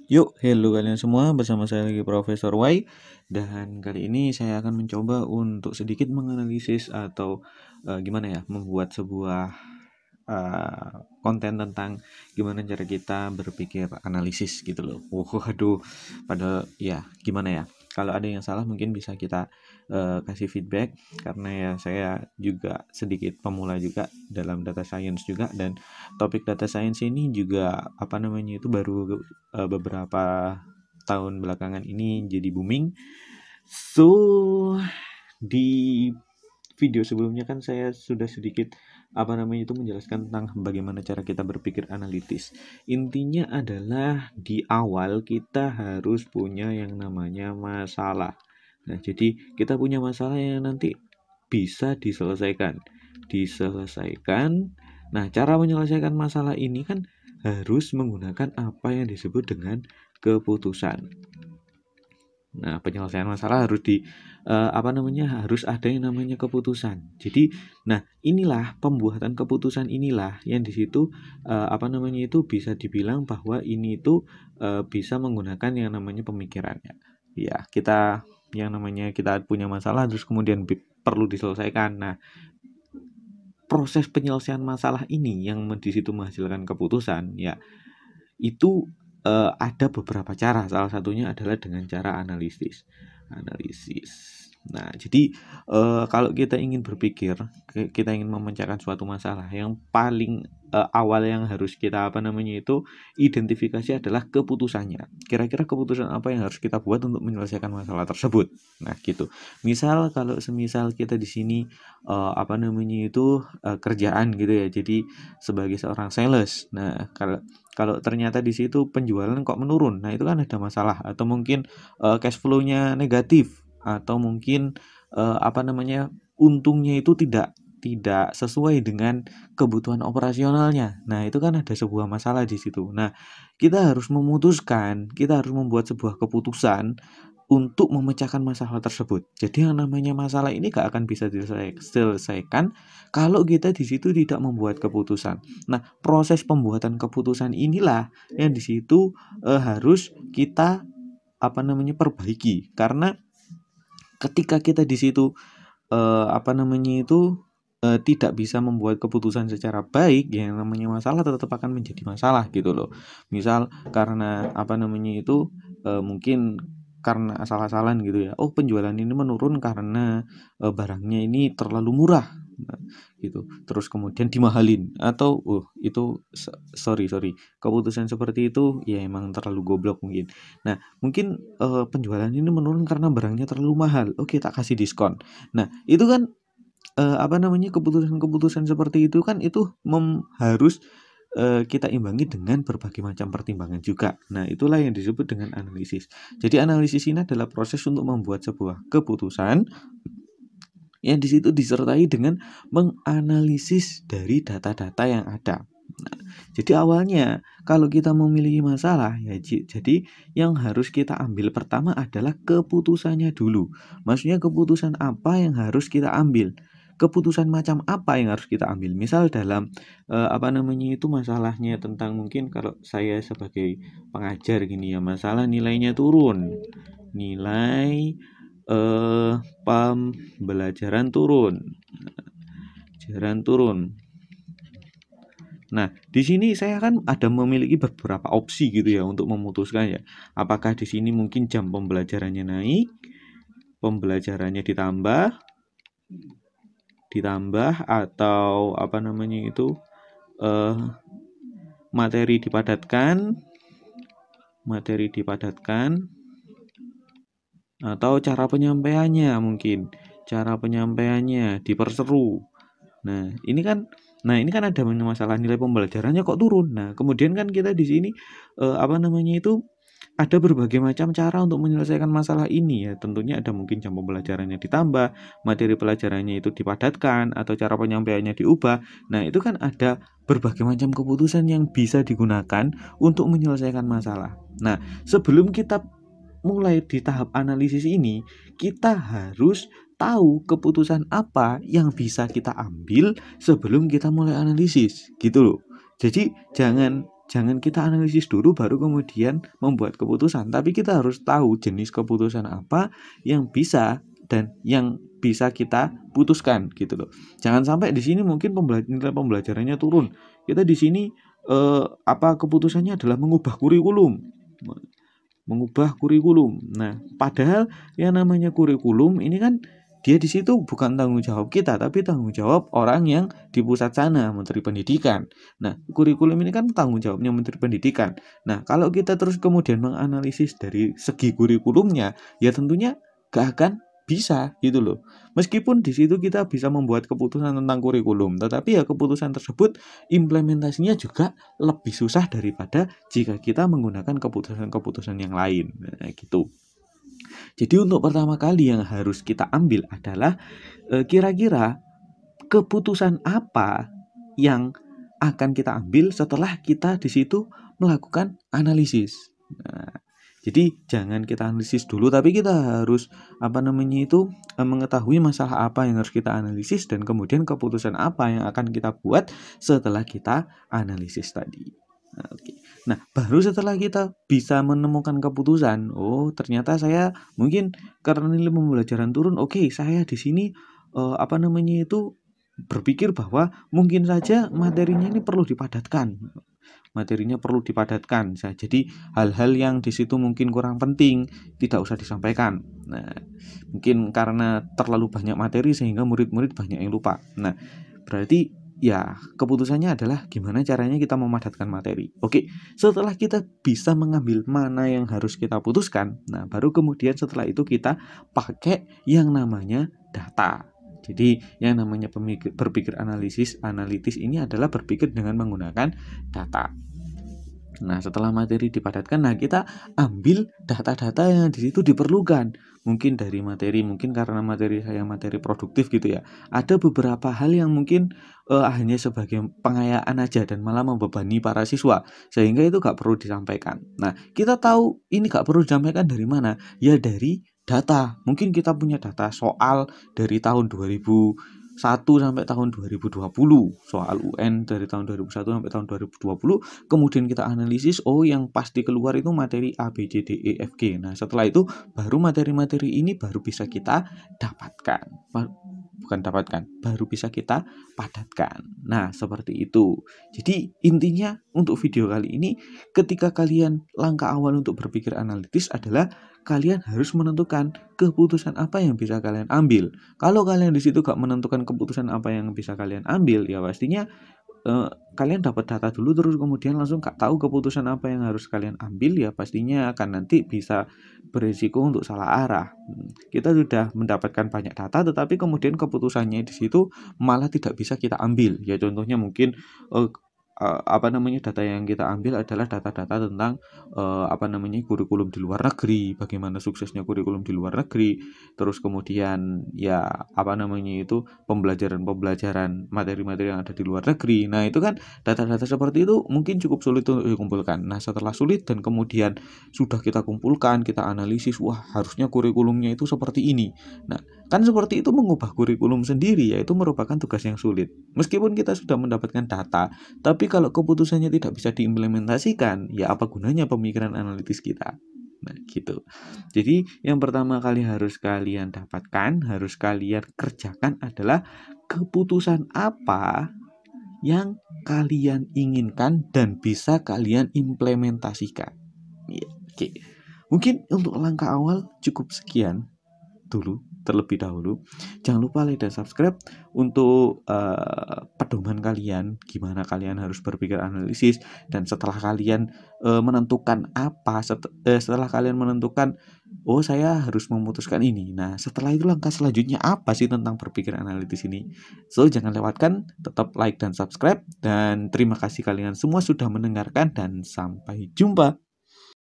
Yuk, hello kalian semua, bersama saya lagi Profesor Y. Dan kali ini saya akan mencoba untuk sedikit menganalisis atau gimana ya, membuat sebuah konten tentang gimana cara kita berpikir analisis gitu loh. Waduh, padahal ya gimana ya, kalau ada yang salah mungkin bisa kita kasih feedback, karena ya saya juga sedikit pemula juga dalam data science juga, dan topik data science ini juga itu baru beberapa tahun belakangan ini jadi booming. So di video sebelumnya kan saya sudah sedikit menjelaskan tentang bagaimana cara kita berpikir analitis. Intinya adalah di awal kita harus punya yang namanya masalah. Nah, jadi kita punya masalah yang nanti bisa diselesaikan. Nah, cara menyelesaikan masalah ini kan harus menggunakan apa yang disebut dengan keputusan. Nah, penyelesaian masalah harus harus ada yang namanya keputusan. Jadi, nah inilah pembuatan keputusan inilah yang di situ bisa dibilang bahwa ini itu bisa menggunakan yang namanya pemikirannya. Ya, kita punya masalah terus kemudian perlu diselesaikan. Nah, proses penyelesaian masalah ini yang di situ menghasilkan keputusan, ya itu ada beberapa cara. Salah satunya adalah dengan cara analisis. Nah, jadi kalau kita ingin berpikir, kita ingin memecahkan suatu masalah, yang paling awal yang harus kita identifikasi adalah keputusannya. Kira-kira keputusan apa yang harus kita buat untuk menyelesaikan masalah tersebut. Nah, gitu. Misal kalau semisal kita di sini kerjaan gitu ya. Jadi sebagai seorang sales. Nah, kalau ternyata di situ penjualan kok menurun, nah itu kan ada masalah, atau mungkin cash flow-nya negatif, atau mungkin untungnya itu tidak sesuai dengan kebutuhan operasionalnya. Nah, itu kan ada sebuah masalah di situ. Nah, kita harus membuat sebuah keputusan untuk memecahkan masalah tersebut. Jadi yang namanya masalah ini gak akan bisa diselesaikan kalau kita di situ tidak membuat keputusan. Nah, proses pembuatan keputusan inilah yang di situ harus kita perbaiki, karena ketika kita di situ tidak bisa membuat keputusan secara baik, yang namanya masalah tetap akan menjadi masalah gitu loh. Misal karena mungkin karena asal-asalan gitu ya. Oh, penjualan ini menurun karena barangnya ini terlalu murah. Nah, gitu. Terus kemudian dimahalin, atau sorry, keputusan seperti itu ya emang terlalu goblok mungkin. Nah, mungkin penjualan ini menurun karena barangnya terlalu mahal. Oke, tak kasih diskon. Nah, itu kan keputusan-keputusan seperti itu kan itu harus kita imbangi dengan berbagai macam pertimbangan juga. Nah, itulah yang disebut dengan analisis. Jadi analisis ini adalah proses untuk membuat sebuah keputusan yang di situ disertai dengan menganalisis dari data-data yang ada. Nah, jadi awalnya kalau kita memiliki masalah ya, jadi yang harus kita ambil pertama adalah keputusannya dulu. Maksudnya keputusan apa yang harus kita ambil? Keputusan macam apa yang harus kita ambil? Misal dalam masalahnya tentang, mungkin kalau saya sebagai pengajar gini ya, masalah nilainya turun. Nilai pembelajaran turun. Nah, di sini saya kan ada memiliki beberapa opsi gitu ya untuk memutuskan ya. Apakah di sini mungkin jam pembelajarannya naik, pembelajarannya ditambah, atau materi dipadatkan, atau cara penyampaiannya diperseru. Nah, ini kan ada masalah nilai pembelajarannya kok turun. Nah, kemudian kan kita di sini ada berbagai macam cara untuk menyelesaikan masalah ini ya. Tentunya ada mungkin jam pembelajarannya ditambah, materi pelajarannya itu dipadatkan, atau cara penyampaiannya diubah. Nah, itu kan ada berbagai macam keputusan yang bisa digunakan untuk menyelesaikan masalah. Nah, sebelum kita mulai di tahap analisis ini, kita harus tahu keputusan apa yang bisa kita ambil sebelum kita mulai analisis gitu loh. Jadi jangan jangan kita analisis dulu baru kemudian membuat keputusan, tapi kita harus tahu jenis keputusan apa yang bisa dan yang bisa kita putuskan gitu loh. Jangan sampai di sini mungkin nilai pembelajarannya turun. Kita di sini keputusannya adalah mengubah kurikulum. Nah, padahal yang namanya kurikulum ini kan dia di situ bukan tanggung jawab kita, tapi tanggung jawab orang yang di pusat sana, Menteri Pendidikan. Nah, kurikulum ini kan tanggung jawabnya Menteri Pendidikan. Nah, kalau kita terus kemudian menganalisis dari segi kurikulumnya, ya tentunya gak akan bisa gitu loh. Meskipun di situ kita bisa membuat keputusan tentang kurikulum, tetapi ya keputusan tersebut implementasinya juga lebih susah daripada jika kita menggunakan keputusan-keputusan yang lain. Nah, gitu. Jadi untuk pertama kali yang harus kita ambil adalah kira-kira keputusan apa yang akan kita ambil setelah kita di situ melakukan analisis. Nah, jadi jangan kita analisis dulu, tapi kita harus mengetahui masalah apa yang harus kita analisis dan kemudian keputusan apa yang akan kita buat setelah kita analisis tadi. Nah, baru setelah kita bisa menemukan keputusan, oh ternyata saya mungkin karena nilai pembelajaran turun, saya di sini berpikir bahwa mungkin saja materinya perlu dipadatkan. Jadi hal-hal yang di situ mungkin kurang penting tidak usah disampaikan. Nah, mungkin karena terlalu banyak materi sehingga murid-murid banyak yang lupa. Nah, berarti ya keputusannya adalah gimana caranya kita memadatkan materi. Setelah kita bisa mengambil mana yang harus kita putuskan, nah baru kemudian setelah itu kita pakai yang namanya data. Jadi yang namanya berpikir analitis ini adalah berpikir dengan menggunakan data. Nah, setelah materi dipadatkan, nah kita ambil data-data yang di situ diperlukan. Mungkin dari materi, mungkin karena materi saya materi produktif gitu ya. Ada beberapa hal yang mungkin hanya sebagai pengayaan aja dan malah membebani para siswa, sehingga itu gak perlu disampaikan. Nah, kita tahu ini gak perlu disampaikan dari mana? Ya dari data. Mungkin kita punya data soal dari tahun 2001 sampai tahun 2020, soal UN dari tahun 2001 sampai tahun 2020, kemudian kita analisis, yang pasti keluar itu materi A, B, C, D, E, F, G. Nah, setelah itu baru materi-materi ini baru bisa kita baru bisa kita padatkan. Nah, seperti itu. Jadi intinya untuk video kali ini, ketika kalian langkah awal untuk berpikir analitis adalah kalian harus menentukan keputusan apa yang bisa kalian ambil. Kalau kalian di situ gak menentukan keputusan apa yang bisa kalian ambil, ya pastinya kalian dapat data dulu terus kemudian langsung gak tahu keputusan apa yang harus kalian ambil, ya pastinya akan nanti bisa berisiko untuk salah arah. Kita sudah mendapatkan banyak data tetapi kemudian keputusannya di situ malah tidak bisa kita ambil. Ya contohnya mungkin data yang kita ambil adalah data-data tentang kurikulum di luar negeri, bagaimana suksesnya kurikulum di luar negeri, terus kemudian pembelajaran materi-materi yang ada di luar negeri. Nah, itu kan data-data seperti itu mungkin cukup sulit untuk dikumpulkan. Nah, setelah sulit dan kemudian sudah kita kumpulkan, kita analisis, wah harusnya kurikulumnya itu seperti ini. Nah, kan seperti itu mengubah kurikulum sendiri, yaitu merupakan tugas yang sulit. Meskipun kita sudah mendapatkan data, tapi kalau keputusannya tidak bisa diimplementasikan, ya apa gunanya pemikiran analitis kita? Nah, gitu. Jadi yang pertama kali harus kalian dapatkan, harus kalian kerjakan adalah keputusan apa yang kalian inginkan dan bisa kalian implementasikan. Mungkin untuk langkah awal cukup sekian dulu terlebih dahulu. Jangan lupa like dan subscribe untuk pedoman kalian, gimana kalian harus berpikir analisis, dan setelah kalian menentukan setelah kalian menentukan saya harus memutuskan ini. Nah, setelah itu langkah selanjutnya apa sih tentang berpikir analitis ini? So, jangan lewatkan, tetap like dan subscribe, dan terima kasih kalian semua sudah mendengarkan dan sampai jumpa.